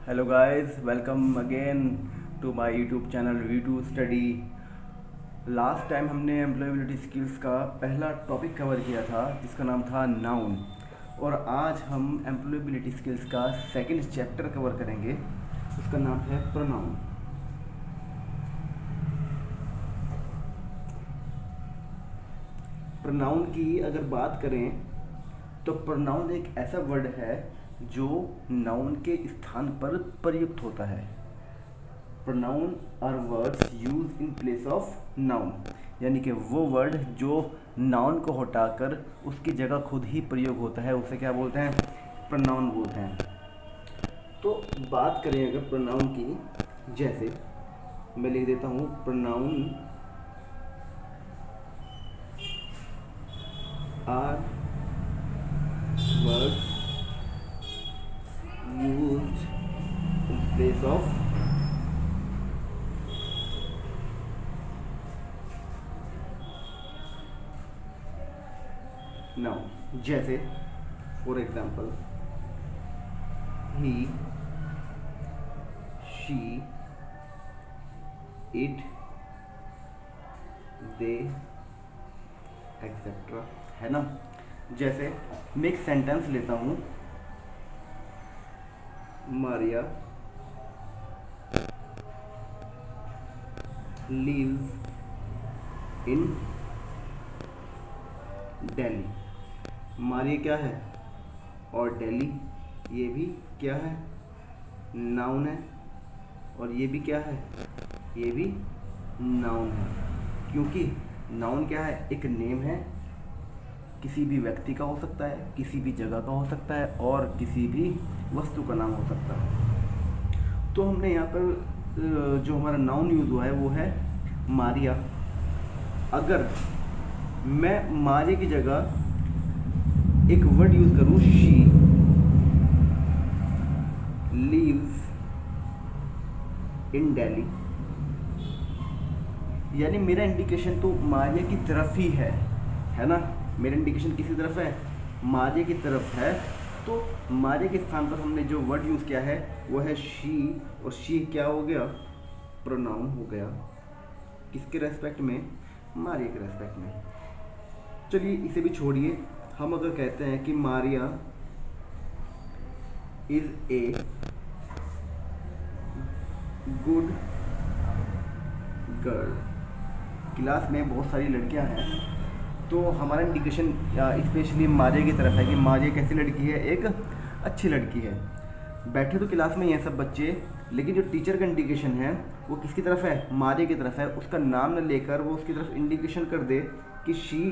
Hello guys, welcome again to my YouTube channel V2 study. Last time हमने employability skills का पहला topic cover किया था जिसका नाम था नाउन, और आज हम एम्प्लॉयबिलिटी स्किल्स का सेकंड चैप्टर कवर करेंगे। उसका नाम है प्रोनाउन। प्रोनाउन की अगर बात करें तो प्रोनाउन एक ऐसा वर्ड है जो नाउन के स्थान पर प्रयुक्त होता है। Pronoun are words use in place of noun, यानी कि वो वर्ड जो नाउन को हटाकर उसकी जगह खुद ही प्रयोग होता है, उसे क्या बोलते हैं? प्रोनाउन बोलते हैं। तो बात करें अगर प्रोनाउन की, जैसे मैं लिख देता हूँ pronoun are words used in place of noun। जैसे for example he, she, it, they etcetera, है ना। जैसे मैं एक सेंटेंस लेता हूँ, मारिया lives in दिल्ली। मारिया क्या है? और दिल्ली ये भी क्या है? नाउन है। और ये भी क्या है? ये भी नाउन है, क्योंकि नाउन क्या है? एक नेम है, किसी भी व्यक्ति का हो सकता है, किसी भी जगह का हो सकता है, और किसी भी वस्तु का नाम हो सकता है। तो हमने यहाँ पर जो हमारा नाउन यूज़ हुआ है वो है मारिया। अगर मैं मारिया की जगह एक वर्ड यूज़ करूँ, शी लीव्स इन दिल्ली, यानी मेरा इंडिकेशन तो मारिया की तरफ ही है ना। मेरा इंडिकेशन किसी तरफ है? मारिया की तरफ है। तो मारिया के स्थान पर हमने जो वर्ड यूज़ किया है वो है शी, और शी क्या हो गया? प्रोनाउन हो गया। किसके रेस्पेक्ट में? मारिया के रेस्पेक्ट में। चलिए इसे भी छोड़िए, हम अगर कहते हैं कि Maria is a good girl. Class में बहुत सारी लड़कियां हैं, तो हमारा इंडिकेशन स्पेशली मारिया की तरफ है कि मारिया कैसी लड़की है? एक अच्छी लड़की है। बैठे तो क्लास में ये सब बच्चे, लेकिन जो टीचर का इंडिकेशन है वो किसकी तरफ है? मारिया की तरफ है। उसका नाम न लेकर वो उसकी तरफ इंडिकेशन कर दे कि she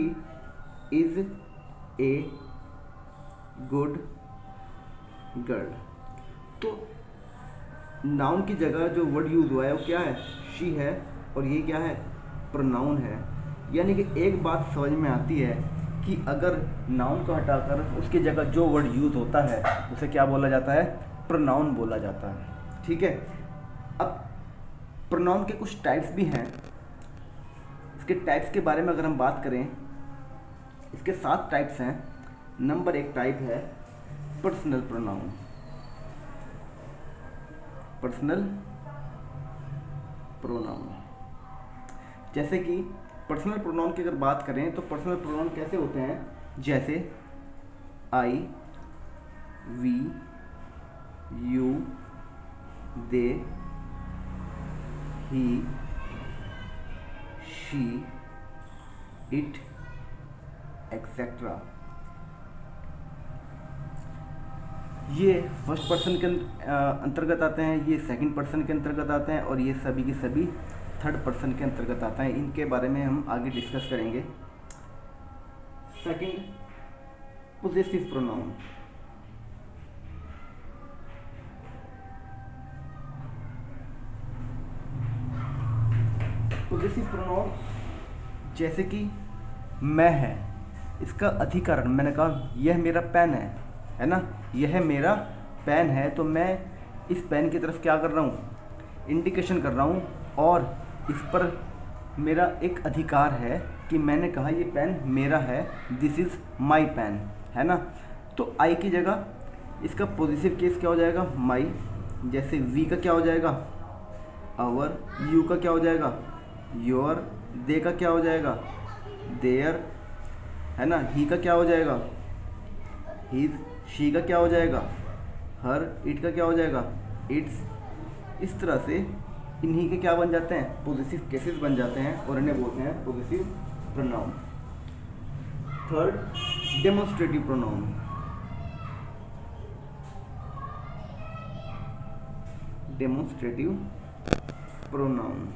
is a good girl. तो नाउन की जगह जो वर्ड यूज़ हुआ है वो क्या है? शी है, और ये क्या है? प्रोनाउन है। यानी कि एक बात समझ में आती है कि अगर नाउन को हटाकर उसकी जगह जो वर्ड यूज़ होता है उसे क्या बोला जाता है? प्रोनाउन बोला जाता है। ठीक है। अब प्रोनाउन के कुछ टाइप्स भी हैं। इसके टाइप्स के बारे में अगर हम बात करें, इसके 7 टाइप्स हैं। नंबर 1 टाइप है पर्सनल प्रोनाउन। पर्सनल प्रोनाउन, जैसे कि पर्सनल प्रोनाउन की अगर बात करें तो पर्सनल प्रोनाउन कैसे होते हैं? जैसे I, we, you, they, he, she, it etcetera. ये फर्स्ट पर्सन के अंतर्गत आते हैं, ये सेकंड पर्सन के अंतर्गत आते हैं, और ये सभी के सभी थर्ड पर्सन के अंतर्गत आता है। इनके बारे में हम आगे डिस्कस करेंगे। Second, possessive pronoun. Possessive pronoun जैसे कि मैं है, इसका अधिकरण, मैंने कहा यह मेरा पेन है ना, यह मेरा पेन है, तो मैं इस पेन की तरफ क्या कर रहा हूँ? इंडिकेशन कर रहा हूँ, और इस पर मेरा एक अधिकार है कि मैंने कहा ये पेन मेरा है, दिस इज़ माई पेन, है ना। तो आई की जगह इसका पॉजिटिव केस क्या हो जाएगा? माई, जैसे वी का क्या हो जाएगा आवर, यू का क्या हो जाएगा योर, दे का क्या हो जाएगा देयर, है ना। ही का क्या हो जाएगा हिज, शी का क्या हो जाएगा हर, इट का क्या हो जाएगा इट्स। इस तरह से इन्हीं के क्या बन जाते हैं पॉजिटिव केसेस बन जाते हैं और इन्हें बोलते हैं positive pronoun. Third, demonstrative pronoun. Demonstrative pronoun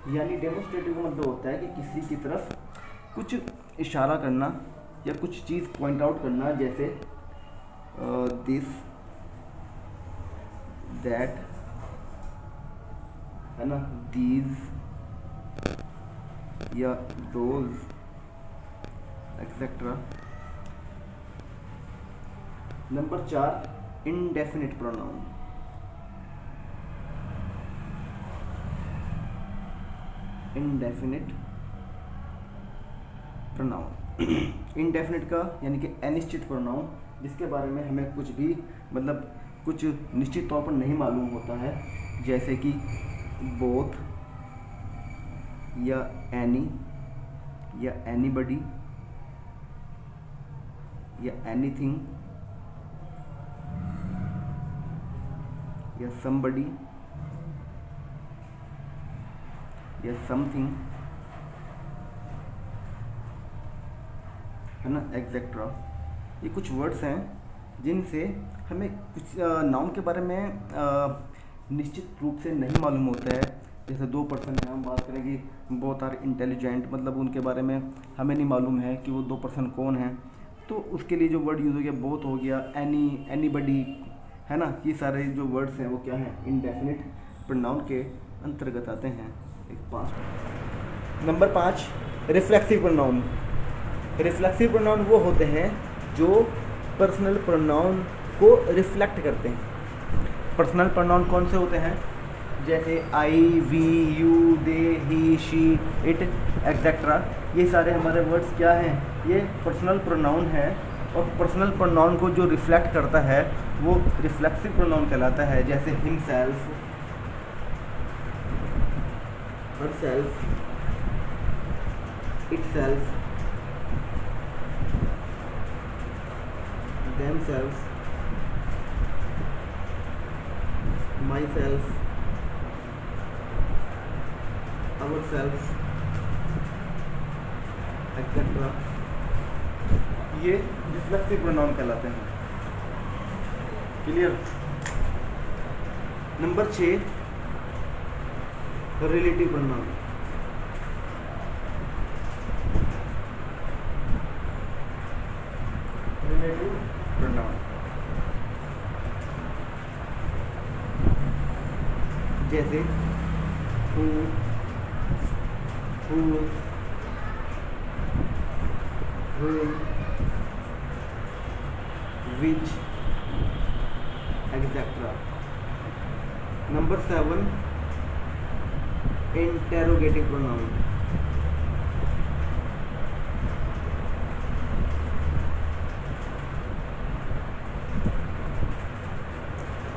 यानी डेमोन्स्ट्रेटिव का मतलब होता है कि किसी की तरफ कुछ इशारा करना या कुछ चीज़ पॉइंट आउट करना, जैसे दिस, दैट, है ना, दीज या those etcetera. Number 4, indefinite pronoun. Indefinite pronoun indefinite का यानी कि अनिश्चित प्रोनाउन, जिसके बारे में हमें कुछ भी मतलब कुछ निश्चित तौर पर नहीं मालूम होता है, जैसे कि बोथ या एनी या एनीबडी या एनीथिंग या समबडी या समथिंग, है ना, एक्सेट्रा। ये कुछ वर्ड्स हैं जिनसे हमें कुछ नाउन के बारे में निश्चित रूप से नहीं मालूम होता है। जैसे 2 पर्सन हैं, हम बात करें कि बोथ आर इंटेलिजेंट, मतलब उनके बारे में हमें नहीं मालूम है कि वो 2 पर्सन कौन हैं, तो उसके लिए जो वर्ड यूज़ हो गया बोथ हो गया, एनी, एनीबडी, है ना। ये सारे जो वर्ड्स हैं वो क्या हैं इंडेफिनिट प्रोनाउन के अंतर्गत आते हैं। Number 5, reflexive pronoun. Reflexive pronoun वो होते हैं जो पर्सनल प्रोनाउन को रिफ्लेक्ट करते हैं। पर्सनल प्रोनाउन कौन से होते हैं, जैसे I, we, you, they, he, she, it etcetera. ये सारे हमारे वर्ड्स क्या हैं, ये पर्सनल प्रोनाउन है, और पर्सनल प्रोनाउन को जो रिफ्लेक्ट करता है वो रिफ्लेक्सिव प्रोनाउन कहलाता है। जैसे himself, herself, itself, themselves, myself, ourselves, etc. ये रिफ्लेक्सिव प्रोनाउन कहलाते हैं। Clear. Number 6, relative pronoun. Relative pronoun जैसे who, whose, whom, which, etc. Number 7, interrogative pronoun.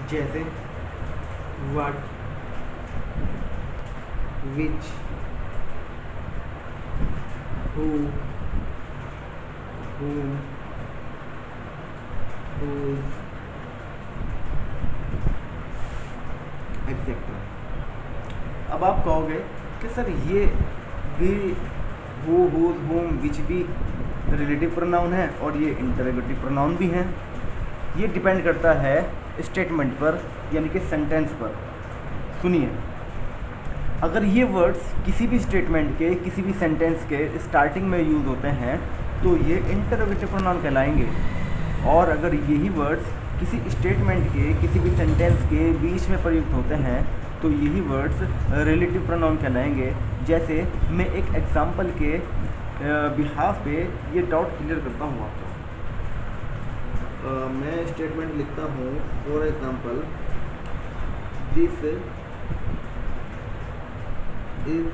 जैसे what, which, who, whom, whose, etc. अब आप कहोगे कि सर ये भी who, whose, whom, which भी रिलेटिव प्रोनाउन है और ये इंटरोगेटिव प्रोनाउन भी हैं। ये डिपेंड करता है स्टेटमेंट पर, यानी कि सेंटेंस पर। सुनिए, अगर ये वर्ड्स किसी भी स्टेटमेंट के, किसी भी सेंटेंस के स्टार्टिंग में यूज़ होते हैं तो ये इंटरोगेटिव प्रोनाउन कहलाएंगे, और अगर यही वर्ड्स किसी स्टेटमेंट के, किसी भी सेंटेंस के बीच में प्रयुक्त होते हैं तो यही वर्ड्स रिलेटिव प्रोनाउन कहलाएंगे। जैसे मैं एक एग्जांपल के बिहाफ पे ये डाउट क्लियर करता हूँ आपको। मैं स्टेटमेंट लिखता हूँ, for example this is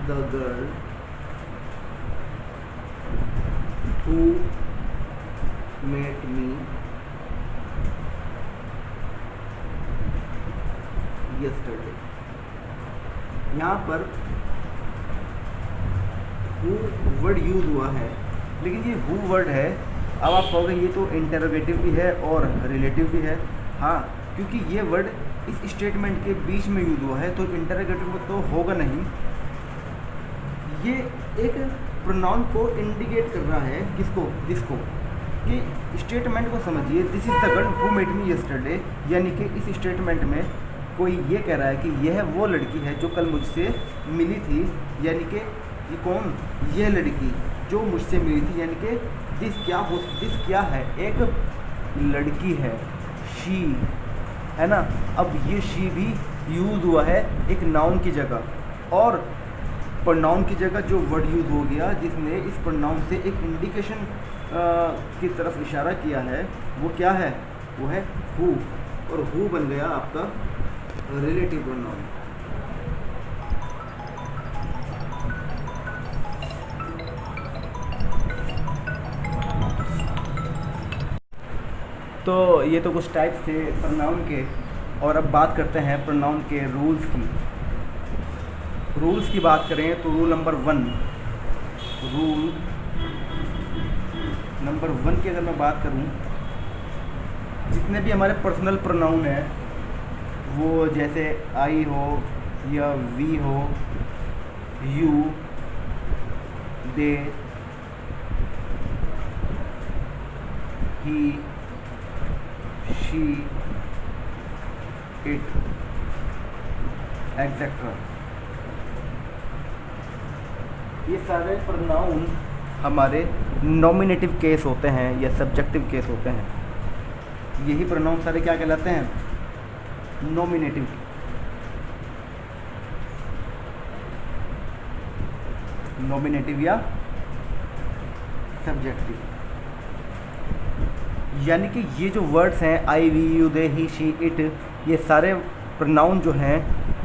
the girl who met me यहाँ पर हु वर्ड यूज हुआ है, लेकिन ये हु वर्ड है। अब आप कहोगे ये तो इंटरोगेटिव भी है और रिलेटिव भी है। हाँ, क्योंकि ये वर्ड इस स्टेटमेंट के बीच में यूज हुआ है, तो इंटरोगेटिव तो होगा नहीं। ये एक प्रोनाउन को इंडिकेट कर रहा है, किसको, जिसको, कि स्टेटमेंट को समझिए, this is the girl who met me yesterday, यानी कि इस स्टेटमेंट में कोई ये कह रहा है कि यह वो लड़की है जो कल मुझसे मिली थी, यानी कि ये कौन, यह लड़की जो मुझसे मिली थी, यानी कि दिस क्या है, एक लड़की है, शी है ना। अब ये शी भी यूज हुआ है एक नाउन की जगह, और प्रोनाउन की जगह जो वर्ड यूज हो गया जिसने इस प्रोनाउन से एक इंडिकेशन की तरफ इशारा किया है, वो क्या है, वो है हु, और हु बन गया आपका रिलेटिव प्रोनाउन। तो ये तो कुछ टाइप्स थे प्रोनाउन के, और अब बात करते हैं प्रोनाउन के रूल्स की। रूल्स की बात करें तो रूल नंबर 1 की अगर मैं बात करूं, जितने भी हमारे पर्सनल प्रोनाउन हैं, वो जैसे आई हो या वी हो, you, they, he, she, it, etcetera, ये सारे प्रोनाउन हमारे नॉमिनेटिव केस होते हैं या सब्जेक्टिव केस होते हैं। यही प्रोनाउन सारे क्या कहलाते हैं, नॉमिनेटिव। नॉमिनेटिव या सब्जेक्टिव, यानी कि ये जो वर्ड्स हैं I, we, you, they, he, she, it, ये सारे प्रोनाउन जो हैं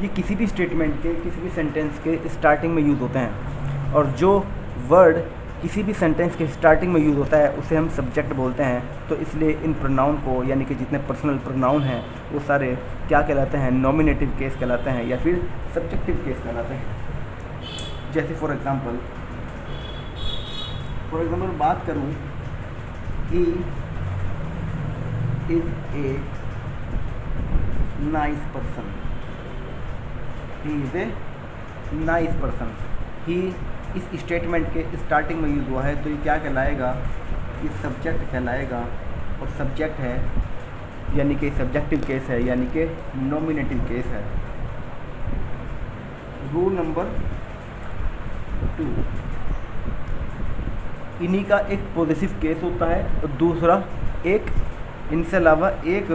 ये किसी भी स्टेटमेंट के, किसी भी सेंटेंस के स्टार्टिंग में यूज़ होते हैं, और जो वर्ड किसी भी सेंटेंस के स्टार्टिंग में यूज़ होता है उसे हम सब्जेक्ट बोलते हैं। तो इसलिए इन प्रोनाउन को, यानी कि जितने पर्सनल प्रोनाउन हैं वो सारे क्या कहलाते हैं, नॉमिनेटिव केस कहलाते हैं या फिर सब्जेक्टिव केस कहलाते हैं। जैसे फॉर एग्ज़ाम्पल बात करूँ, he is a nice person, he is a nice person. ही इस स्टेटमेंट के स्टार्टिंग में यूज़ हुआ है, तो ये क्या कहलाएगा, ये सब्जेक्ट कहलाएगा, और सब्जेक्ट है यानी कि सब्जेक्टिव केस है, यानी कि नॉमिनेटिव केस है। रूल नंबर 2, इन्हीं का एक पॉजिटिव केस होता है और दूसरा एक, इनसे अलावा एक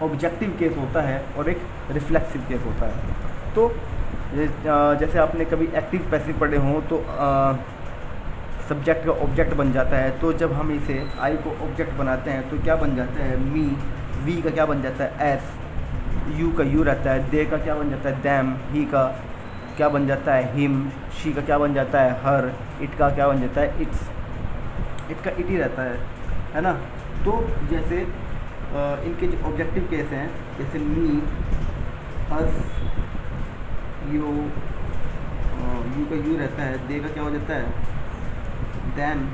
ऑब्जेक्टिव केस होता है और एक रिफ्लेक्सिव केस होता है। तो जैसे आपने कभी एक्टिव पैसिव पढ़े हों तो सब्जेक्ट का ऑब्जेक्ट बन जाता है। तो जब हम इसे आई को ऑब्जेक्ट बनाते हैं तो क्या बन जाता है, मी, वी का क्या बन जाता है, एस, यू का यू रहता है, दे का क्या बन जाता है, दैम, ही का क्या बन जाता है, हिम, शी का क्या बन जाता है, हर, इट का क्या बन जाता है, इट्स, इट का इट ही रहता है ना। तो जैसे इनके जो ऑब्जेक्टिव केस हैं, जैसे मी, अस, यू, यू का यू रहता है, दे का क्या हो जाता है, दैन,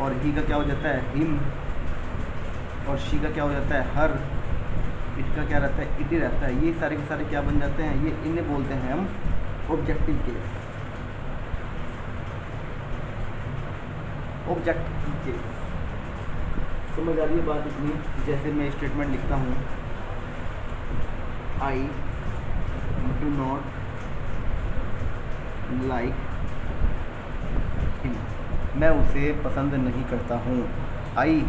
और ही का क्या हो जाता है, हिम, और शी का क्या हो जाता है, हर, इट का क्या रहता है, इट ही रहता है। ये सारे के सारे क्या बन जाते हैं, ये इन्हें बोलते हैं हम ऑब्जेक्टिव केस, ऑब्जेक्टिव केस। समझ आ रही है बात इतनी। जैसे मैं स्टेटमेंट लिखता हूँ, I do not like him, मैं उसे पसंद नहीं करता हूँ। आई,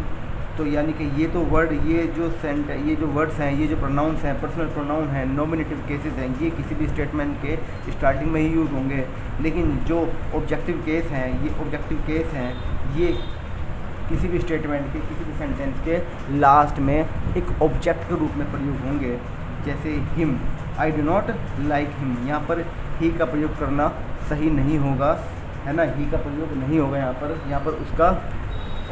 तो यानी कि ये तो वर्ड, ये जो वर्ड्स हैं, ये जो प्रोनाउंस हैं, पर्सनल प्रोनाउन हैं, नॉमिनेटिव केसेस हैं, ये किसी भी स्टेटमेंट के स्टार्टिंग में ही यूज़ होंगे। लेकिन जो ऑब्जेक्टिव केस हैं, ये ऑब्जेक्टिव केस हैं, ये किसी भी स्टेटमेंट के, किसी भी सेंटेंस के लास्ट में एक ऑब्जेक्ट के रूप में प्रयोग होंगे। जैसे him, I do not like him, यहाँ पर ही का प्रयोग करना सही नहीं होगा, है ना, ही का प्रयोग नहीं होगा यहाँ पर उसका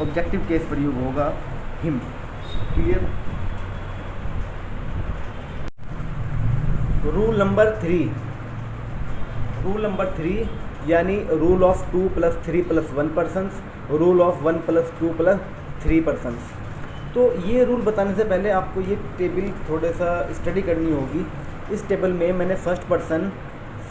ऑब्जेक्टिव केस प्रयोग होगा, हिम। क्लियर। रूल नंबर 3 यानी rule of 2 + 3 + 1 persons, rule of 1 + 2 + 3 persons. तो ये रूल बताने से पहले आपको ये टेबल थोड़ा सा स्टडी करनी होगी। इस टेबल में मैंने फर्स्ट पर्सन,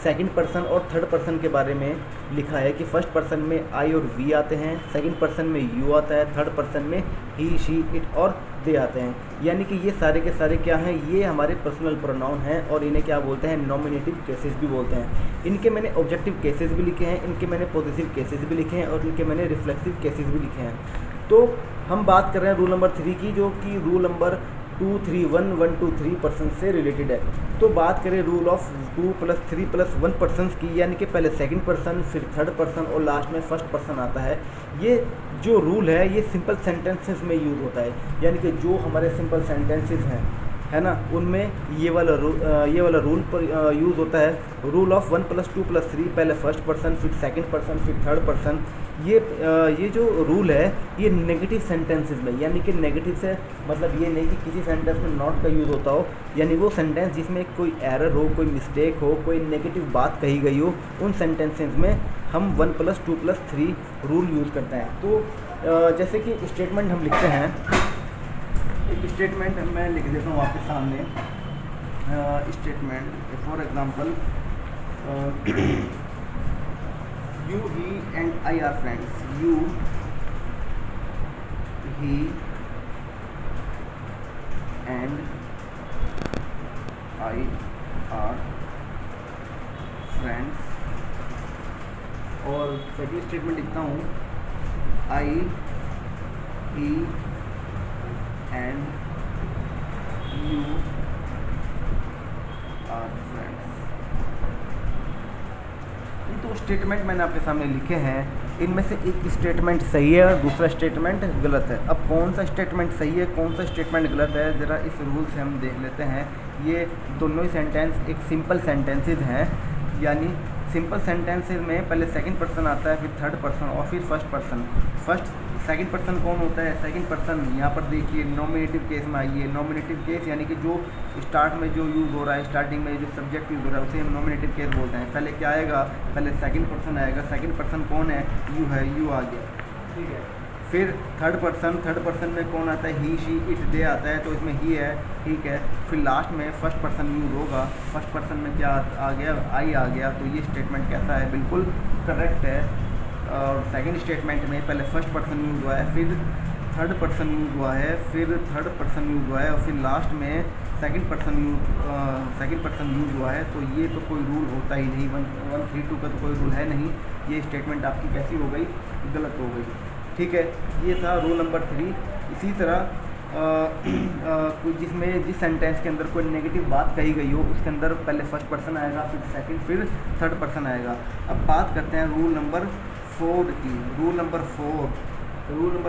सेकंड पर्सन और थर्ड पर्सन के बारे में लिखा है कि फर्स्ट पर्सन में आई और वी आते हैं, सेकंड पर्सन में यू आता है, थर्ड पर्सन में ही, शी, इट और दे आते हैं। यानी कि ये सारे के सारे क्या हैं, ये हमारे पर्सनल प्रोनाउन हैं और इन्हें क्या बोलते हैं, नॉमिनेटिव केसेस भी बोलते हैं। इनके मैंने ऑब्जेक्टिव केसेस भी लिखे हैं, इनके मैंने पॉजिटिव केसेस भी लिखे हैं और इनके मैंने रिफ्लेक्सिव केसेस भी लिखे हैं। तो हम बात कर रहे हैं रूल नंबर 3 की, जो कि रूल नंबर 2, 3, 1, 1, 2, 3 पर्सन से रिलेटेड है। तो बात करें रूल ऑफ 2 + 3 + 1 पर्सन की, यानी कि पहले सेकंड पर्सन, फिर थर्ड पर्सन और लास्ट में फर्स्ट पर्सन आता है। ये जो रूल है ये सिंपल सेंटेंसेस में यूज़ होता है, यानी कि जो हमारे सिंपल सेंटेंसेस हैं, है ना, उनमें ये वाला रूल पर यूज़ होता है। रूल ऑफ 1 + 2 + 3, पहले फर्स्ट पर्सन, फिर सेकंड पर्सन, फिर थर्ड पर्सन। ये जो रूल है ये नेगेटिव सेंटेंसेस में, यानी कि नेगेटिव से मतलब ये नहीं कि किसी सेंटेंस में नॉट का यूज़ होता हो, यानी वो सेंटेंस जिसमें कोई एरर हो, कोई मिस्टेक हो, कोई नेगेटिव बात कही गई हो, उन सेंटेंसेस में हम 1 + 2 + 3 रूल यूज़ करते हैं। तो जैसे कि स्टेटमेंट हम लिखते हैं, एक स्टेटमेंट मैं लिख देता हूँ आपके सामने। Statement for example, you, he and I are friends. You, he and I are friends। और सेकंड स्टेटमेंट लिखता हूँ, I, he and you are friends। तो स्टेटमेंट मैंने आपके सामने लिखे हैं, इनमें से एक स्टेटमेंट सही है और दूसरा स्टेटमेंट गलत है। अब कौन सा स्टेटमेंट सही है, कौन सा स्टेटमेंट गलत है, ज़रा इस रूल से हम देख लेते हैं। ये दोनों ही सेंटेंस एक सिंपल सेंटेंसेस हैं, यानी सिंपल सेंटेंसेस में पहले सेकंड पर्सन आता है, फिर थर्ड पर्सन और फिर फर्स्ट पर्सन। सेकंड पर्सन कौन होता है, सेकंड पर्सन यहाँ पर देखिए नॉमिनेटिव केस में आइए। नॉमिनेटिव केस यानी कि जो स्टार्ट में जो यूज़ हो रहा है, स्टार्टिंग में जो सब्जेक्ट यूज़ हो रहा है उसे हम नॉमिनेटिव केस बोलते हैं। पहले क्या आएगा, पहले सेकंड पर्सन आएगा। सेकंड पर्सन कौन है, यू है, यू आ गया, ठीक है। फिर थर्ड पर्सन में कौन आता है, ही, शी, इट, दे आता है, तो इसमें ही है, ठीक है। फिर लास्ट में फर्स्ट पर्सन यूज़ होगा। फर्स्ट पर्सन में क्या आ गया, आई आ गया। तो ये स्टेटमेंट कैसा है, बिल्कुल करेक्ट है। और सेकंड स्टेटमेंट में पहले फर्स्ट पर्सन यूज़ हुआ है, फिर थर्ड पर्सन यूज़ हुआ है, फिर थर्ड पर्सन यूज़ हुआ है और फिर लास्ट में सेकंड पर्सन यूज़ हुआ है। तो ये तो कोई रूल होता ही नहीं, 132 का तो कोई रूल है नहीं। ये स्टेटमेंट आपकी कैसी हो गई, गलत हो गई, ठीक है। ये था रूल नंबर 3। इसी तरह जिस सेंटेंस के अंदर कोई नेगेटिव बात कही गई हो, उसके अंदर पहले फर्स्ट पर्सन आएगा, फिर सेकंड, फिर थर्ड पर्सन आएगा। अब बात करते हैं रूल नंबर 4 की। रूल नंबर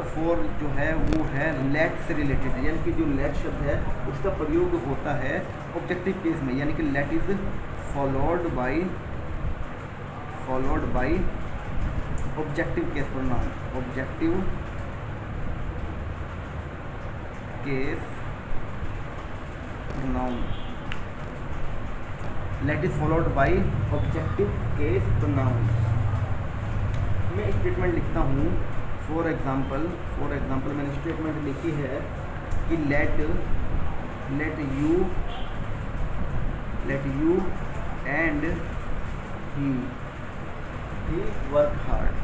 4 जो है वो है लेट से रिलेटेड है, यानी कि जो लेट शब्द है उसका प्रयोग होता है ऑब्जेक्टिव केस में, यानी कि let is followed by objective case pronoun. Objective case pronoun, let is followed by objective case pronoun. मैं स्टेटमेंट लिखता हूँ, फॉर एग्जांपल मैंने स्टेटमेंट लिखी है कि let you and he work hard.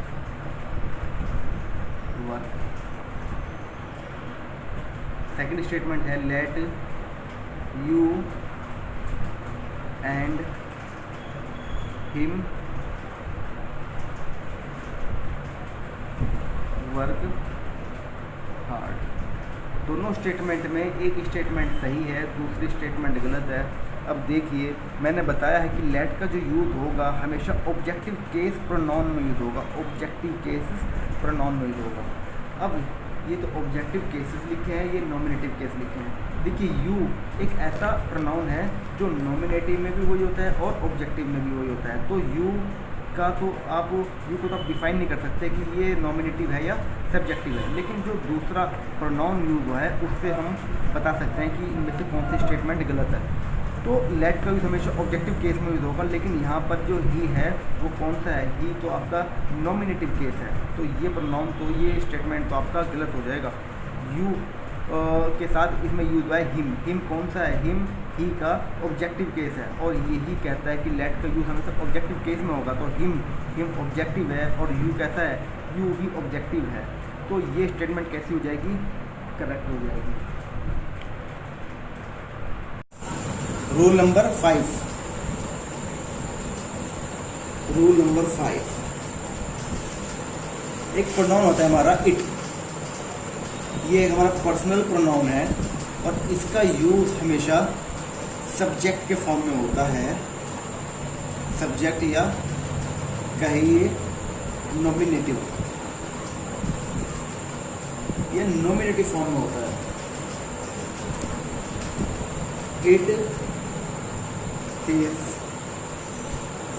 Second statement है let you and him work hard. दोनों statement में एक स्टेटमेंट सही है, दूसरी स्टेटमेंट गलत है। अब देखिए, मैंने बताया है कि लेट का जो यूज़ होगा हमेशा ऑब्जेक्टिव केस प्रोनाउन में यूज़ होगा, ऑब्जेक्टिव केसेस प्रोनाउन में यूज़ होगा। अब ये तो ऑब्जेक्टिव केसेस लिखे हैं, ये नॉमिनेटिव केस लिखे हैं। देखिए, यू एक ऐसा प्रोनाउन है जो नॉमिनेटिव में भी वही होता है और ऑब्जेक्टिव में भी वही होता है। तो यू का तो आप यू को तो आप डिफाइन नहीं कर सकते कि ये नॉमिनेटिव है या सब्जेक्टिव है, लेकिन जो दूसरा प्रोनाउन यूज़ हुआ है उससे हम बता सकते हैं कि इनमें से कौन सी स्टेटमेंट गलत है। तो लेट का यूज़ हमेशा ऑब्जेक्टिव केस में यूज़ होगा, लेकिन यहाँ पर जो ही है वो कौन सा है, ही तो आपका नॉमिनेटिव केस है, तो ये प्रोनाउन तो ये स्टेटमेंट तो आपका गलत हो जाएगा। यू के साथ इसमें यूज हुआ है हिम, हिम कौन सा है, हिम ही का ऑब्जेक्टिव केस है, और यही कहता है कि लेट का यूज़ हमेशा ऑब्जेक्टिव केस में होगा, तो हिम हिम ऑब्जेक्टिव है और यू कैसा है, यू भी ऑब्जेक्टिव है, तो ये स्टेटमेंट कैसी हो जाएगी, करेक्ट हो जाएगी। रूल नंबर 5, रूल नंबर 5, एक प्रोनाउन होता है हमारा इट, ये हमारा पर्सनल प्रोनाउन है और इसका यूज हमेशा सब्जेक्ट के फॉर्म में होता है, सब्जेक्ट या कहिए नॉमिनेटिव, ये नॉमिनेटिव फॉर्म में होता है। It is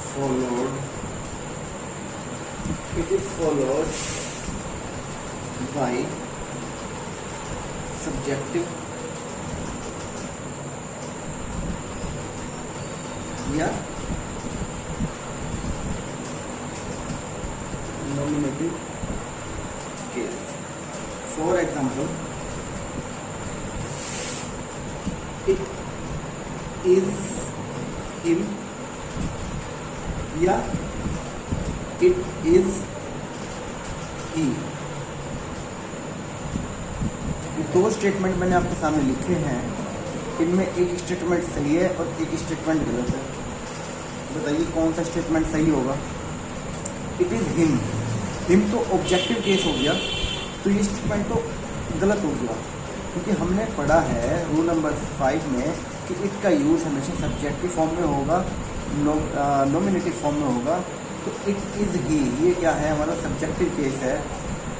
followed, it is followed by subjective या nominative case. For example, it is him या इट इज ही। दो स्टेटमेंट मैंने आपके सामने लिखे हैं, इनमें एक स्टेटमेंट सही है और एक स्टेटमेंट गलत है, बताइए कौन सा स्टेटमेंट सही होगा। इट इज़ हिम, हिम तो ऑब्जेक्टिव केस हो गया, तो ये स्टेटमेंट तो गलत हो गया, क्योंकि हमने पढ़ा है रूल नंबर 5 में कि इट का यूज़ हमेशा सब्जेक्ट के फॉर्म में होगा, नॉमिनेटिव फॉर्म में होगा, तो इट इज़ ही ये क्या है, हमारा सब्जेक्टिव केस है,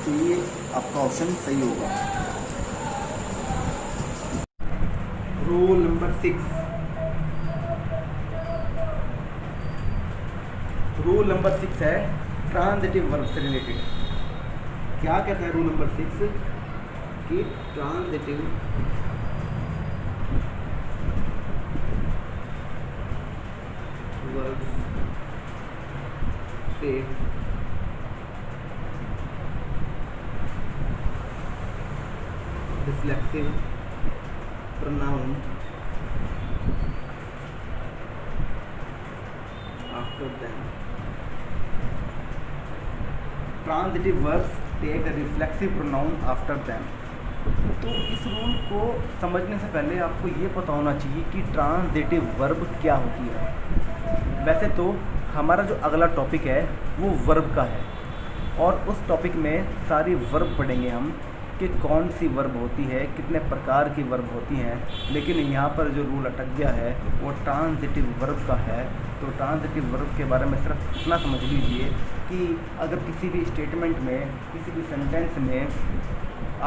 तो ये आपका ऑप्शन सही होगा। रूल नंबर 6, रूल नंबर 6 है ट्रांजिटिव वर्ब से रिलेटेड। क्या कहता है रूल नंबर 6 कि transitive verb take reflexive pronoun after them, transitive verbs take a reflexive pronoun after them। तो इस रूल को समझने से पहले आपको ये पता होना चाहिए कि ट्रांजिटिव वर्ब क्या होती है। वैसे तो हमारा जो अगला टॉपिक है वो वर्ब का है, और उस टॉपिक में सारी वर्ब पढ़ेंगे हम कि कौन सी वर्ब होती है, कितने प्रकार की वर्ब होती हैं, लेकिन यहाँ पर जो रूल अटक गया है वो ट्रांजिटिव वर्ब का है। तो ट्रांजिटिव वर्ब के बारे में सिर्फ इतना समझ लीजिए कि अगर किसी भी स्टेटमेंट में, किसी भी सेंटेंस में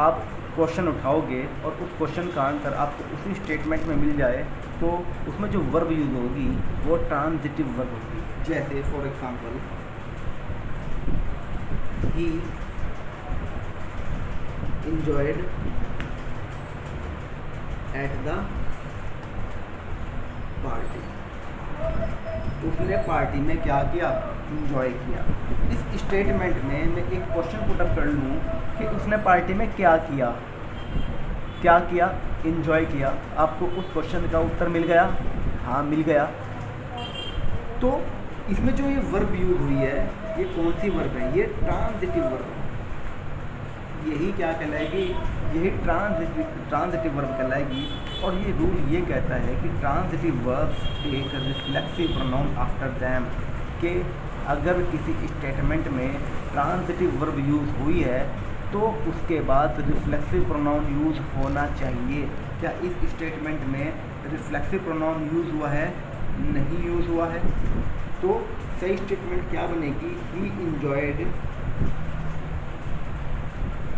आप क्वेश्चन उठाओगे और उस क्वेश्चन का आंसर आपको उसी स्टेटमेंट में मिल जाए, तो उसमें जो वर्ब यूज़ होगी वो ट्रांजिटिव वर्ब होगी। जैसे for example, he enjoyed at the party, उसने पार्टी में क्या किया, इंजॉय किया। इस स्टेटमेंट में मैं एक क्वेश्चन पुट अप कर लूँ कि उसने पार्टी में क्या किया, क्या किया, इंजॉय किया, आपको उस क्वेश्चन का उत्तर मिल गया, हाँ मिल गया। तो इसमें जो ये वर्ब यूज हुई है ये कौन सी वर्ब है, ये ट्रांजिटिव वर्ब है, यही क्या कहलाएगी, यही ट्रांजिटिव वर्ब कहलाएगी। और ये रूल ये कहता है कि transitive verbs take reflexive pronoun after them, कि अगर किसी स्टेटमेंट में ट्रांजिटिव वर्ब यूज़ हुई है तो उसके बाद रिफ्लेक्सिव प्रोनाउन यूज़ होना चाहिए। क्या इस स्टेटमेंट में रिफ्लेक्सिव प्रोनाउन यूज़ हुआ है, नहीं यूज़ हुआ है, तो सही स्टेटमेंट क्या बनेगी, ही इंजॉयड,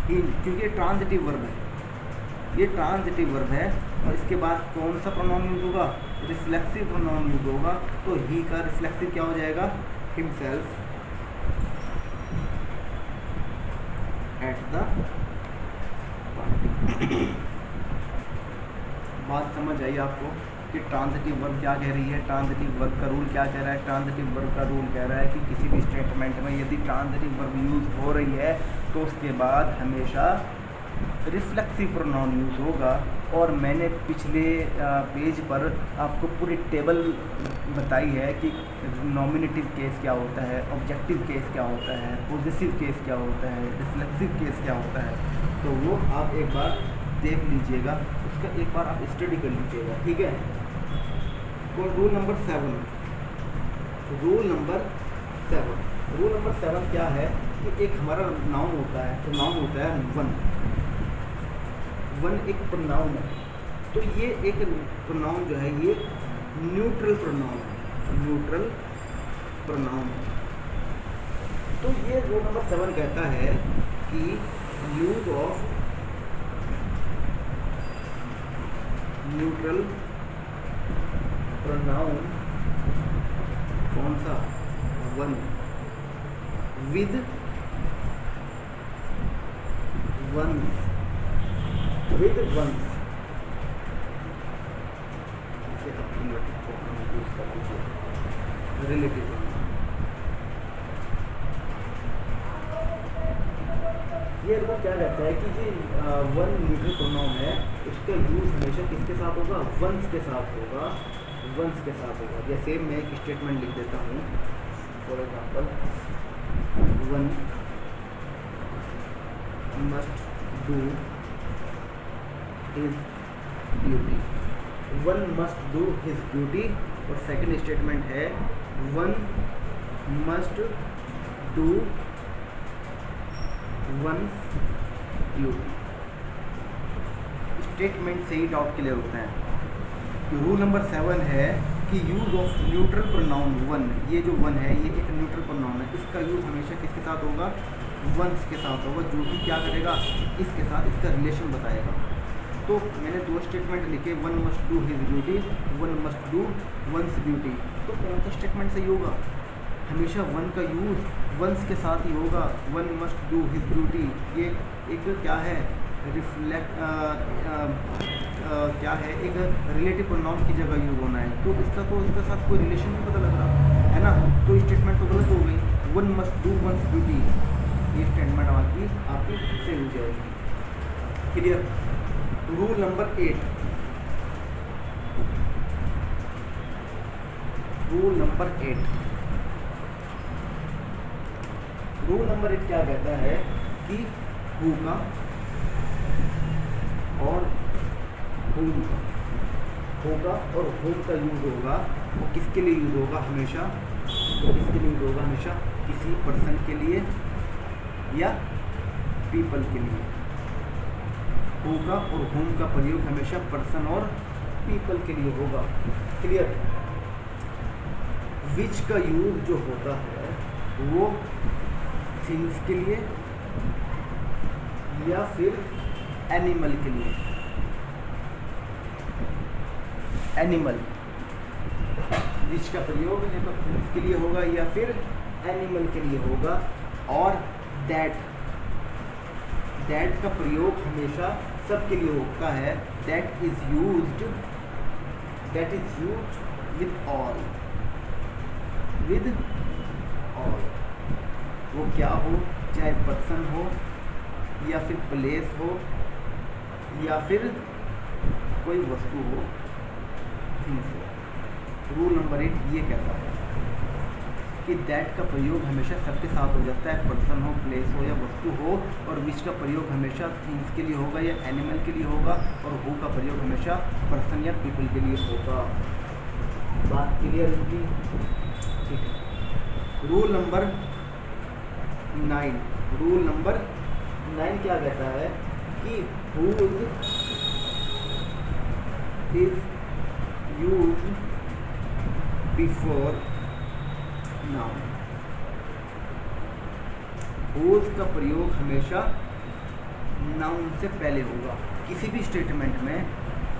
क्योंकि ये ट्रांजिटिव वर्ब है, ये ट्रांजिटिव वर्ब है, और इसके बाद कौन सा प्रोनाउन यूज होगा, रिफ्लेक्सिव प्रोनाउन यूज होगा, तो ही का रिफ्लेक्सिव क्या हो जाएगा, हिमसेल्फ एट द पार्टी। बात समझ आई आपको? कि ट्रांजिटिव वर्ब क्या कह रही है, ट्रांजिटिव वर्ब का रूल क्या कह रहा है। ट्रांजिटिव वर्ब का रूल कह रहा है कि किसी भी स्टेटमेंट में यदि ट्रांजिटिव वर्ब यूज़ हो रही है तो उसके बाद हमेशा रिफ्लेक्सिव प्रोनाउन यूज़ होगा। और मैंने पिछले पेज पर आपको पूरी टेबल बताई है कि नॉमिनेटिव केस क्या होता है, ऑब्जेक्टिव केस क्या होता है, पॉजिटिव केस क्या होता है, रिफ्लेक्सिव केस क्या होता है। तो वो आप एक बार देख लीजिएगा, उसका एक बार आप स्टडी कर लीजिएगा, ठीक है। तो रूल नंबर 7, रूल नंबर 7 क्या है कि एक हमारा नाउन होता है, तो नाउन होता है वन एक प्रोनाउन है। तो ये एक प्रोनाउन जो है ये न्यूट्रल प्रोनाउन है, न्यूट्रल प्रोनाउन है। तो ये रूल नंबर 7 कहता है कि यूज ऑफ न्यूट्रल प्रोनाउन, कौन सा, one, with one's, with one's, इसे आप इन्वर्टेड कॉमा यूज कर लीजिए, रिलेटिव। ये मतलब क्या कहता है कि जो वन न्यूट्रल प्रोनाउन है उसका यूज हमेशा किसके साथ होगा, वंस के साथ होगा, वंस के साथ होगा। जैसे मैं एक स्टेटमेंट लिख देता हूँ, for example, one must do his duty, one must do his duty. और सेकंड स्टेटमेंट है one must do once duty. Statement से ही डाउट क्लियर होता है। रूल नंबर 7 है कि use of neutral pronoun one, ये जो वन है ये एक न्यूट्रल प्रोनाउन है, इसका यूज हमेशा किसके साथ होगा, वंस के साथ होगा, जो कि क्या करेगा, इसके साथ इसका रिलेशन बताएगा। तो मैंने 2 स्टेटमेंट लिखे, one must do his duty, one must do once duty. तो कौन सा स्टेटमेंट सही होगा, हमेशा वन का यूज़ वंस के साथ ही होगा, one must do his duty. ये एक क्या है, क्या है, एक रिलेटिव प्रोनाउन की जगह यूज होना है। तो इसका साथ कोई रिलेशन नहीं पता लग रहा है ना, तो स्टेटमेंट तो गलत हो गई। One must do once duty, ये स्टेटमेंट आपकी सही हो जाएगी। Clear. Rule number 8, rule number 8 क्या कहता है कि हु का और whom का यूज होगा, वो किसके लिए यूज होगा हमेशा, किसी पर्सन के लिए या पीपल के लिए। हु का और whom का प्रयोग हमेशा पर्सन और पीपल के लिए होगा। क्लियर। विच का यूज जो होता है वो थिंग्स के लिए या फिर एनिमल के लिए। एनिमल, विच का प्रयोग या तो थिंग्स के लिए होगा या फिर एनिमल के लिए होगा। और दैट का प्रयोग हमेशा सबके लिए होता है। That is used with all, वो क्या हो, चाहे पर्सन हो या फिर प्लेस हो या फिर कोई वस्तु हो, थिंग्स हो। रूल नंबर 8 ये कहता है कि दैट का प्रयोग हमेशा सबके साथ हो जाता है, पर्सन हो, प्लेस हो या वस्तु हो। और विच का प्रयोग हमेशा थिंग्स के लिए होगा या एनिमल के लिए होगा। और हु का प्रयोग हमेशा पर्सन या पीपल के लिए होगा। बात क्लियर होगी, ठीक है। रूल नंबर 9 क्या कहता है कि whose is used before noun। whose का प्रयोग हमेशा नाउन से पहले होगा। किसी भी स्टेटमेंट में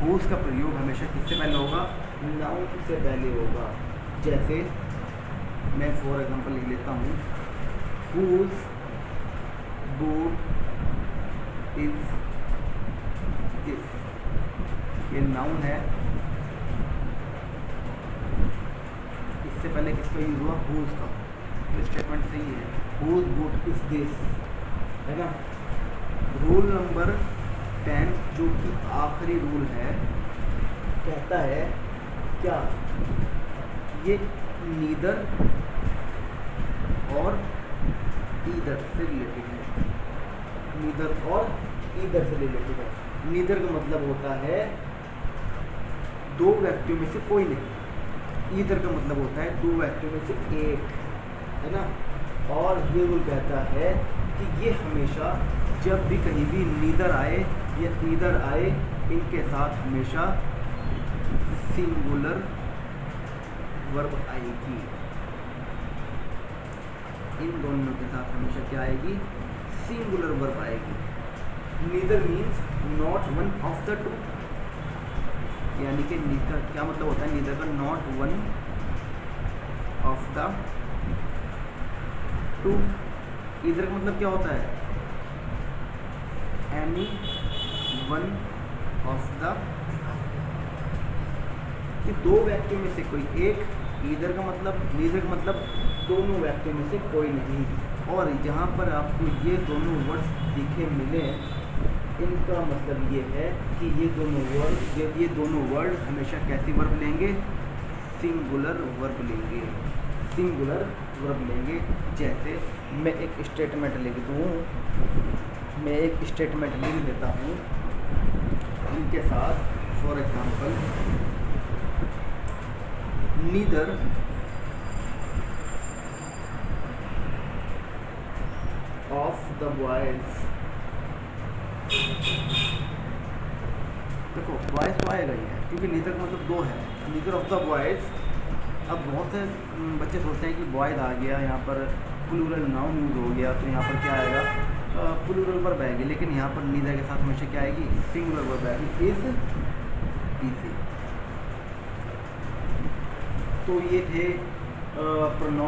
whose का प्रयोग हमेशा किससे पहले होगा, नाउन से पहले होगा। जैसे मैं फॉर एग्जांपल लिख लेता हूँ, whose book is this, ये नाउन है, पहले किसका यूज़ हुआ, हुज का, तो स्टेटमेंट सही है, हुज बूट इज दिस, है ना। रूल नंबर 10 जो कि आखिरी रूल है, कहता है क्या, ये नीदर और ईदर से रिलेटेड है, नीदर और ईदर से रिलेटेड है। नीदर का मतलब होता है दो व्यक्तियों में से कोई नहीं, ईदर का मतलब होता है दो व्यक्तियों में से एक, है ना। और ये रूल कहता है कि ये हमेशा जब भी कहीं भी नीदर आए या ईदर आए, इनके साथ हमेशा सिंगुलर वर्ब आएगी, इन दोनों के साथ हमेशा क्या आएगी, सिंगुलर वर्ब आएगी। Neither means not one of the two, यानी कि नीदर क्या मतलब होता है, नीदर का not one of the two. Either का मतलब क्या होता है, एनी वन ऑफ द, कि दो व्यक्तियों में से कोई एक। ईदर का मतलब, नीदर का मतलब दोनों व्यक्तियों में से कोई नहीं। और जहाँ पर आपको ये दोनों वर्ड्स दिखे मिले, इनका मतलब ये है कि ये दोनों वर्ड हमेशा कैसी वर्ब लेंगे, सिंगुलर वर्ब लेंगे, सिंगुलर वर्ब लेंगे। जैसे मैं एक स्टेटमेंट लिख दूँ, मैं एक स्टेटमेंट लिख देता हूँ इनके साथ, for example neither of the boys, देखो बॉयज तो आएगा ही है क्योंकि नीदर का मतलब दो है, नीदर ऑफ द बॉयज। अब बहुत से बच्चे सोचते हैं कि बॉयज आ गया, यहाँ पर प्लूरल नाउन यूज हो गया, तो यहाँ पर क्या आएगा, प्लूरल वर्ब आएगी, लेकिन यहाँ पर नीदर के साथ हमेशा क्या आएगी, सिंगुलर वर्ब आएगी, इज इजी। तो ये थे प्रोनाउन।